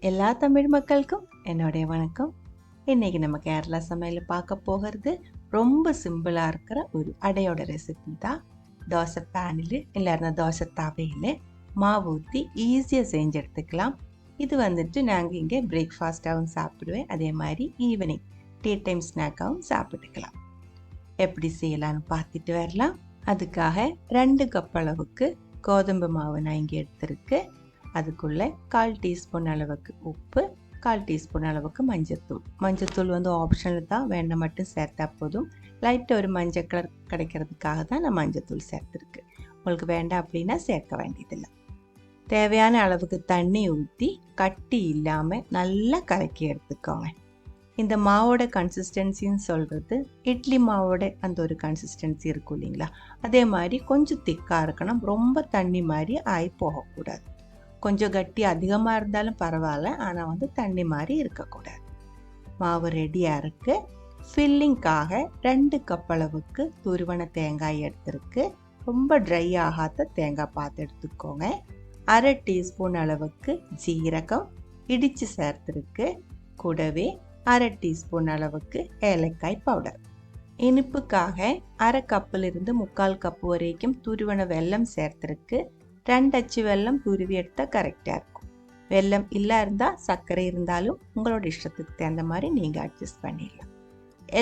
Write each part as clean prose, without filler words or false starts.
எல்லா தமிழ் மக்களுக்கும் என்னுடைய வணக்கம். இன்னைக்கு நம்ம கேரளா சமையல் பார்க்க போகிறது ரொம்ப சிம்பிளாக இருக்கிற ஒரு அடையோட ரெசிபி தான். தோசை பேனில் இல்லைன்னா தோசை தவையில் மாவு ஊற்றி ஈஸியாக செஞ்சு எடுத்துக்கலாம். இது வந்துட்டு நாங்கள் இங்கே பிரேக்ஃபாஸ்ட்டாகவும் சாப்பிடுவேன், அதே மாதிரி ஈவினிங் டீ டைம் ஸ்நாக்காகவும் சாப்பிட்டுக்கலாம். எப்படி செய்யலான்னு பார்த்துட்டு வரலாம். அதுக்காக 2 கப் அளவுக்கு கோதுமை மாவு நான் இங்கே எடுத்துருக்கு. அதுக்குள்ளே 1/4 டீஸ்பூன் அளவுக்கு உப்பு, 1/4 டீஸ்பூன் அளவுக்கு மஞ்சத்தூள். மஞ்சத்தூள் வந்து ஆப்ஷனல் தான், வேண்டாம் மட்டும் சேர்த்தா போதும். லைட்டாக ஒரு மஞ்சள் கலர் கிடைக்கிறதுக்காக தான் நான் மஞ்சத்தூள் சேர்த்துருக்கு. உங்களுக்கு வேண்டாம் அப்படின்னா சேர்க்க வேண்டியதில்லை. தேவையான அளவுக்கு தண்ணி ஊற்றி கட்டி இல்லாமல் நல்லா கலக்கி எடுத்துக்கோங்க. இந்த மாவோட கன்சிஸ்டன்சின்னு சொல்கிறது இட்லி மாவோட அந்த ஒரு கன்சிஸ்டன்சி இருக்கும் இல்லைங்களா, அதே மாதிரி கொஞ்சம் திக்காக இருக்கணும். ரொம்ப தண்ணி மாதிரி ஆகி போகக்கூடாது. கொஞ்சம் கட்டி அதிகமாக இருந்தாலும் பரவாயில்ல, ஆனால் வந்து தண்ணி மாதிரி இருக்கக்கூடாது. மாவு ரெடியாக இருக்குது. ஃபில்லிங்காக 2 கப் அளவுக்கு துருவன தேங்காய் எடுத்துருக்கு. ரொம்ப ட்ரை ஆகாத தேங்காய் பார்த்து எடுத்துக்கோங்க. 1/2 டீஸ்பூன் அளவுக்கு ஜீரகம் இடித்து சேர்த்துருக்கு. கூடவே 1/2 டீஸ்பூன் அளவுக்கு ஏலக்காய் பவுடர். இனிப்புக்காக 1/2 கப்பிலிருந்து 3/4 கப்பு வரைக்கும் துருவன வெல்லம் சேர்த்துருக்கு. 2 அச்சு வெல்லம் துருவி எடுத்தால் கரெக்டாக இருக்கும். வெல்லம் இல்லை இருந்தால் சர்க்கரை இருந்தாலும் உங்களோட இஷ்டத்துக்கு தகுந்த மாதிரி நீங்கள் அட்ஜஸ்ட் பண்ணிடலாம்.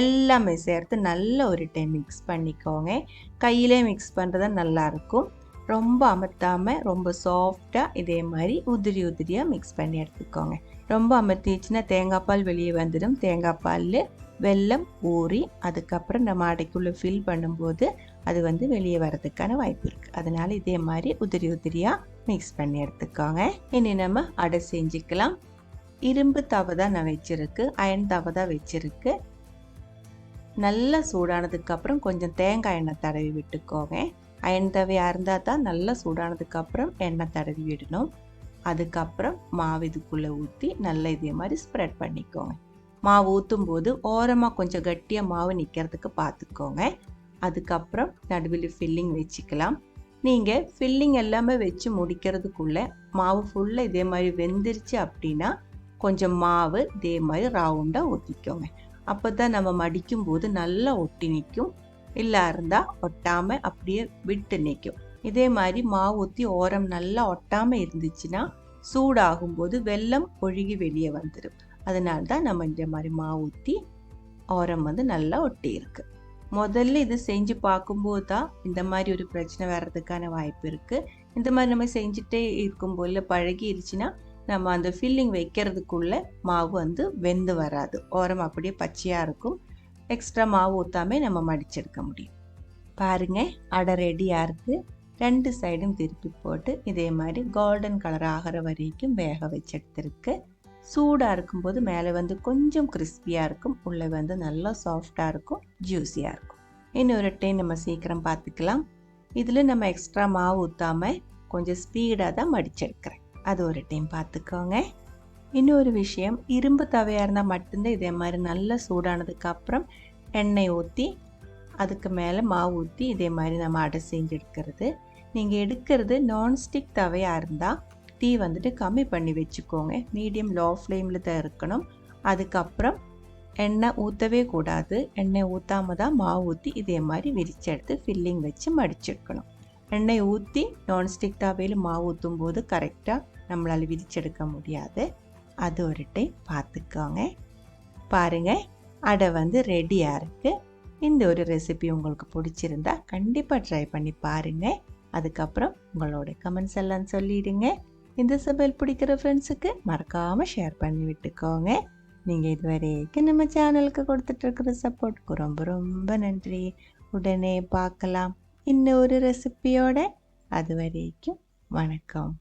எல்லாமே சேர்த்து நல்ல ஒரு டைம் மிக்ஸ் பண்ணிக்கோங்க. கையிலே மிக்ஸ் பண்ணுறது நல்லாயிருக்கும். ரொம்ப அமர்த்தாமல் ரொம்ப சாஃப்டாக இதே மாதிரி உதிரி உதிரியாக மிக்ஸ் பண்ணி எடுத்துக்கோங்க. ரொம்ப அமர்த்திச்சுன்னா தேங்காய் பால் வெளியே வந்துடும். தேங்காய் பாலில் வெல்லம் ஊறி அதுக்கப்புறம் நம்ம அடைக்குள்ளே ஃபில் பண்ணும்போது அது வந்து வெளியே வர்றதுக்கான வாய்ப்பு இருக்குது. அதனால் இதே மாதிரி உதிரி உதிரியாக மிக்ஸ் பண்ணி எடுத்துக்கோங்க. இனி நம்ம அடை செஞ்சுக்கலாம். இரும்பு தவை தான் நான் வச்சுருக்கு, அயன் தவை தான் வச்சுருக்கு. நல்லா சூடானதுக்கப்புறம் கொஞ்சம் தேங்காய் எண்ணெய் தடவி விட்டுக்கோங்க. அயன் தவையாக இருந்தால் தான் நல்லா சூடானதுக்கப்புறம் எண்ணெய் தடவி விடணும். அதுக்கப்புறம் மாவு இதுக்குள்ளே ஊற்றி நல்லா இதே மாதிரி ஸ்ப்ரெட் பண்ணிக்கோங்க. மாவு ஊற்றும் போது ஓரமாக கொஞ்சம் கட்டியாக மாவு நிற்கிறதுக்கு பார்த்துக்கோங்க. அதுக்கப்புறம் நடுவில் ஃபில்லிங் வச்சுக்கலாம். நீங்கள் ஃபில்லிங் எல்லாமே வச்சு முடிக்கிறதுக்குள்ளே மாவு ஃபுல்லாக இதே மாதிரி வெந்துருச்சு அப்படின்னா கொஞ்சம் மாவு இதே மாதிரி ரவுண்டாக ஊற்றிக்கோங்க. அப்போ தான் நம்ம மடிக்கும் போது நல்லா ஒட்டி நிற்கும். இல்லை இருந்தால் ஒட்டாமல் அப்படியே விட்டு நிற்கும். இதே மாதிரி மாவு ஊற்றி ஓரம் நல்லா ஒட்டாமல் இருந்துச்சுன்னா சூடாகும்போது வெல்லம் ஒழுகி வெளியே வந்துடும். அதனால தான் நம்ம இந்த மாதிரி மாவு ஊற்றி ஓரம் வந்து நல்லா ஒட்டி இருக்கு. முதல்ல இது செஞ்சு பார்க்கும்போது தான் இந்த மாதிரி ஒரு பிரச்சனை வர்றதுக்கான வாய்ப்பு இருக்குது. இந்த மாதிரி நம்ம செஞ்சுட்டே இருக்கும்போது பழகிருச்சுன்னா நம்ம அந்த ஃபில்லிங் வைக்கிறதுக்குள்ளே மாவு வந்து வெந்து வராது. ஓரம் அப்படியே பச்சையாக இருக்கும். எக்ஸ்ட்ரா மாவு ஊற்றாமல் நம்ம மடிச்செடுக்க முடியும். பாருங்கள், அடை ரெடியாக இருக்குது. 2 சைடும் திருப்பி போட்டு இதே மாதிரி கோல்டன் கலர் ஆகிற வரைக்கும் வேக வச்சு எடுத்துருக்கு. சூடாக இருக்கும்போது மேலே வந்து கொஞ்சம் கிறிஸ்பியாக இருக்கும், உள்ளே வந்து நல்லா சாஃப்டாக இருக்கும், ஜூஸியாக இருக்கும். இன்னொரு டைம் நம்ம சீக்கிரம் பார்த்துக்கலாம். இதில் நம்ம எக்ஸ்ட்ரா மாவு ஊற்றாமல் கொஞ்சம் ஸ்பீடாக தான் மடிச்செடுக்கிறேன். அது ஒரு டைம் பார்த்துக்கோங்க. இன்னொரு விஷயம், இரும்பு தவையாக இருந்தால் மட்டும்தான் இதே மாதிரி நல்லா சூடானதுக்கப்புறம் எண்ணெய் ஊற்றி அதுக்கு மேலே மாவு ஊற்றி இதே மாதிரி நம்ம அடை செஞ்சு எடுக்கிறது. நீங்கள் எடுக்கிறது நான்ஸ்டிக் தவையாக இருந்தால் தீ வந்துட்டு கம்மி பண்ணி வச்சுக்கோங்க. மீடியம் லோ ஃப்ளேமில் தான் இருக்கணும். அதுக்கப்புறம் எண்ணெய் ஊற்றவே கூடாது. எண்ணெய் ஊற்றாமல் தான் மாவு ஊற்றி இதே மாதிரி விரிச்சு எடுத்து ஃபில்லிங் வச்சு மடிச்செடுக்கணும். எண்ணெய் ஊற்றி நான்ஸ்டிக் தவையில் மாவு ஊற்றும் போது கரெக்டாக நம்மளால் விரிச்செடுக்க முடியாது. அது ஒரு டைம் பார்த்துக்கோங்க. பாருங்கள், அடை வந்து ரெடியாக இருக்குது. இந்த ஒரு ரெசிபி உங்களுக்கு பிடிச்சிருந்தா கண்டிப்பாக ட்ரை பண்ணி பாருங்கள். அதுக்கப்புறம் உங்களோட கமெண்ட்ஸ் எல்லாம் சொல்லிடுங்க. இந்த சமையல் பிடிக்கிற ஃப்ரெண்ட்ஸுக்கு மறக்காமல் ஷேர் பண்ணி விட்டுக்கோங்க. நீங்கள் இதுவரைக்கும் நம்ம சேனலுக்கு கொடுத்துட்ருக்கிற சப்போர்ட்டுக்கு ரொம்ப ரொம்ப நன்றி. உடனே பார்க்கலாம் இன்னொரு ரெசிபியோட. அது வரைக்கும் வணக்கம்.